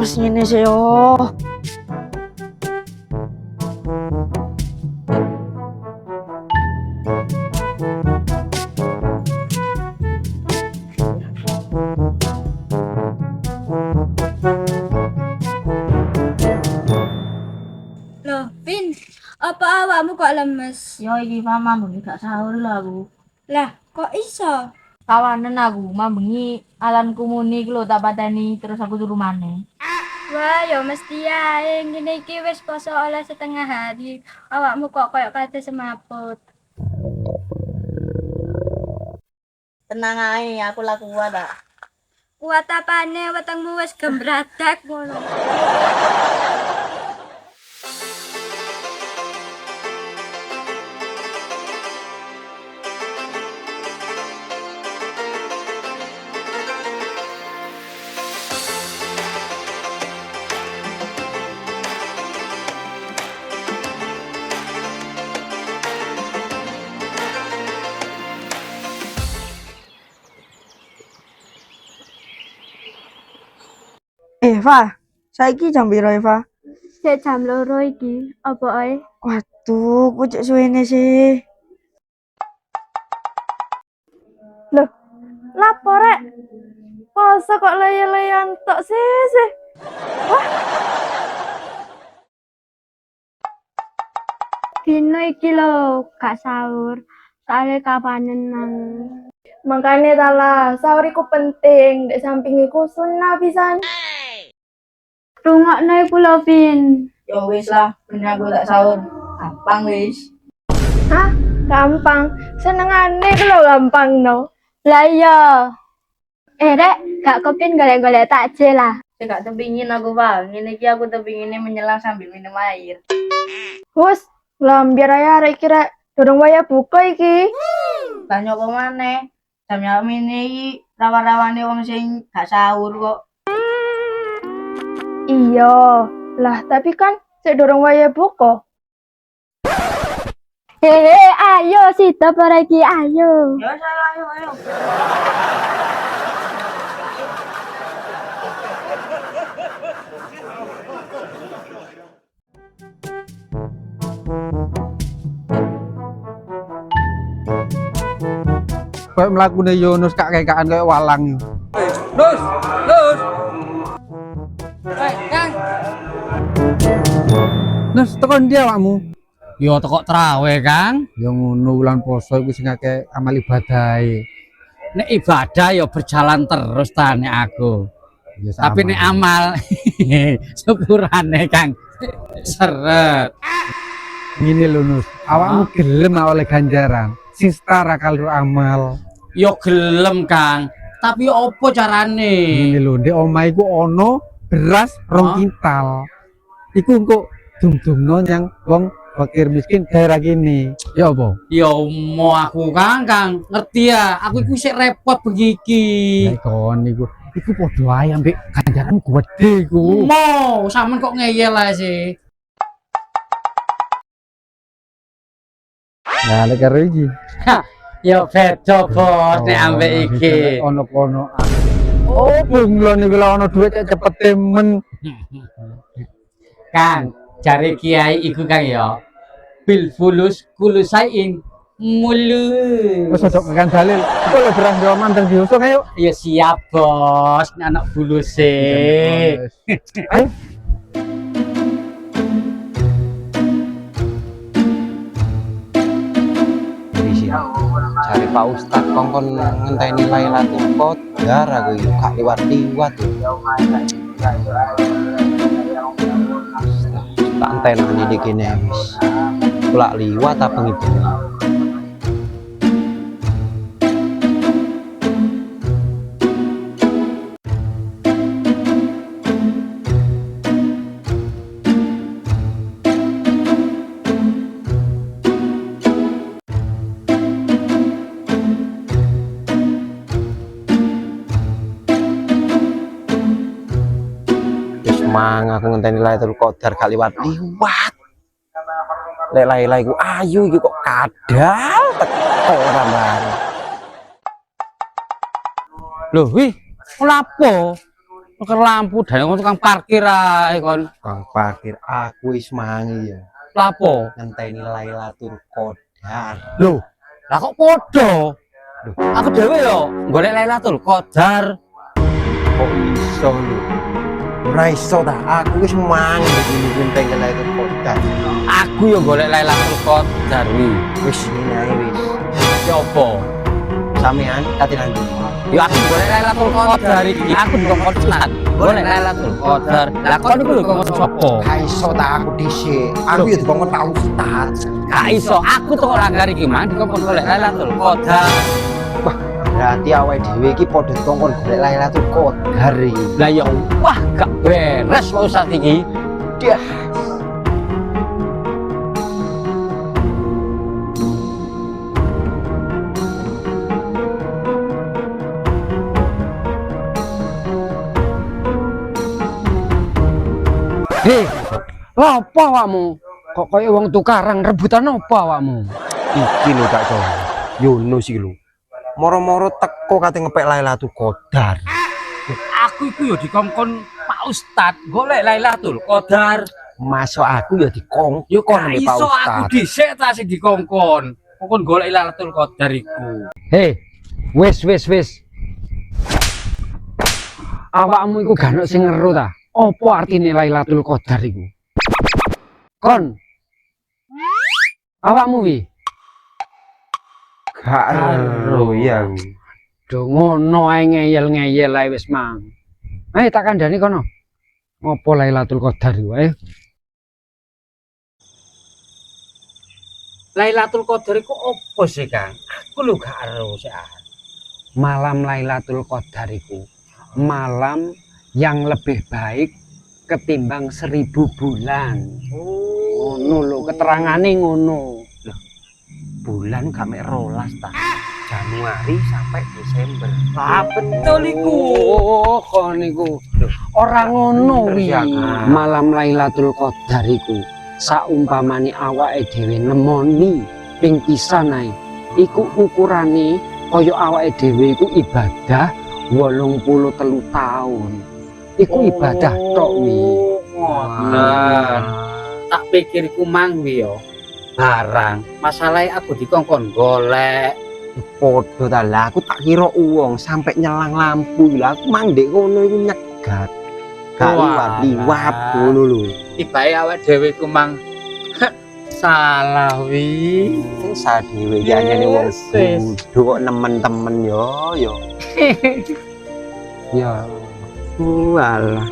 males ngene sih yo. Loh, Vin, apa awakmu kok lemes? Yo iki mama bengi gak sahur lho aku. Lah, kok iso? Kawanen aku mambengi alanku muni iki lho tak pateni terus aku turu maneh. Wah, ya mesti ae ngene iki wis poso oleh setengah hari. Awakmu kok koyo kate semaput. Tenang ae, aku lah kuat dak. Kuat apane wetengmu wis gembradak ngono. Eva, saiki jam piro Eva? Sik jam 2 iki, apa ae? Waduh, kok cek suwene sih. Loh, lapor rek. Poso kok leye-leyan tok sih. Dino iki lho, gak sahur. Soale kapanen nang. Makanya tala, sahur iku penting. Dek samping iku sunah pisan. Rungokno iku lho, Vin. Yo wis lah, ben aku tak sahur. Gampang wis. Hah? Gampang. Senengane iku lho gampang no. Lah iya. Rek, gak kepin golek-golek takjil lah. Saya gak tepingin aku bang, ini iki aku tepinginnya menyelam sambil minum air. Wus, lambiar ae arek iki rek. Durung waya buka iki. Tanya apa maneh? Jamnya ini iki rawan-rawane wong sing gak sahur kok. Iya, lah tapi kan sik durung waya buka. Hehe, ayo sida para iki, ayo. Ya salah, ayo. Kayak mlakune Yunus kak kekaan kayak walang. Nus. Kang. Nus tekan dia awakmu. Yo teko trawe, Kang. Ya ngono wulan poso iku sing akeh amal ibadahe. Nek ibadah yo berjalan terus ta nek aku. Ya Tapi nek amal syukurane, Kang. Seret. ngene lho Nus, awakmu gelem oleh ganjaran sing setara karo amal. Yo gelem, Kang. Tapi opo carane? Ngene lho, ndek omah iku ana beras 2 kintal. Iku engko dum-dumno yang wong fakir miskin daerah kene. Ya apa? Yo mau aku, Kang. Ngerti ya, aku iku sik repot begiki. Nek kon iku padha ae ambek ganjaran gede iku. Mau, sampean kok ngeyel ae sih. Nah, nek karo iki Yo beda bos nek ambek iki. ono kono. Oh, bunglon iki lho ono duit cepet temen. Kang, cari kiai iku Kang ya. Bil fulus kulusain mulu. Wis ojo kan dalil. Iku lho beras yo manteng diusung ayo. Ya siap bos, nek anak buluse. Ayo. Cari Pak Ustadz kongkon ngenteni Lailatul Qadar aku iki gak liwat-liwat. Tak entenani di kene wis. Kulak liwat apa ngidul. Mang aku ngenteni Lailatul Qadar gak liwat-liwat. Lek Laila iku ayu iki kok kadal teko ora bareng. Loh, wih, lapo? Nuker lampu dan tukang parkir ae kon. Kang parkir aku wis mangi ya. Lapo? Ngenteni Lailatul Qadar. Loh, lah kok podo? Loh, aku dhewe yo golek Lailatul Qadar. Kok iso lho? Ora iso ta, aku wis mangi iki ngenteni Lailatul Qadar. Aku yo golek Lailatul Qadar wi. Wis ngene ae wis. Ya apa? Sampean katinan ndi? Yo aku golek Lailatul Qadar iki. Aku dikongkon Ustaz. Golek Lailatul Qadar. Lah kon iku lho kongkon sapa? Ka iso ta aku dhisik. Aku ya dikongkon Pak Ustaz. Gak iso, aku tuh langgar iki mang dikongkon golek Lailatul Qadar. Wah, berarti awake dhewe iki padha dikongkon golek Lailatul Qadar iki. Lah ya wah gak beres Pak Ustaz iki. Dah. Hei, apa awakmu? Kok kaya wong tukaran rebutan apa awakmu? Iki lho Kak Con. Yunus iki lho. Moro-moro teko kate ngepek Lailatul Qadar. Aku iku yo dikongkon Pak Ustad golek Lailatul Qadar. Masuk aku ya dikongkon Yo kok ambek Pak iso aku Ustaz. dhisik ta sing dikongkon. Kongkon golek Lailatul Qadar iku. Hei, wis. Awakmu iku gak ono sing ngeru ta? Apa artine Lailatul Qadar iku? Kon. Awakmu wi. Gak ero ya. Do ngono ae ngeyel-ngeyel ae wis mang. Ayo tak kandhani kono. Apa Lailatul Qadar iku ae? Lailatul Qadar iku apa sih, Kang? Aku lho gak ero sih. Malam Lailatul Qadar iku malam yang lebih baik ketimbang 1000 bulan. Ngono lho keterangane ngono. Loh, bulan gak mek 12 ta. Januari sampai Desember. Ah betul iku. Oh, kon niku. Ora ngono wi. Malam Lailatul Qadar iku saumpamane awake dhewe nemoni ping pisan ae. Iku ukurane kaya awake dhewe iku ibadah 83 tahun. Iku ibadah tok wi. Ngoten. Tak pikir iku mang wi yo. Barang masalahnya aku dikongkon golek. Podo ta lah, aku tak kira uang sampai nyelang lampu lah. Aku mandek ngono iku nyegat. Gak liwat ngono lho. Tibae awake dhewe ku mang salah wi. Sing sadhewe ya nyene wong bodho kok nemen-temen yo. Ya Walah.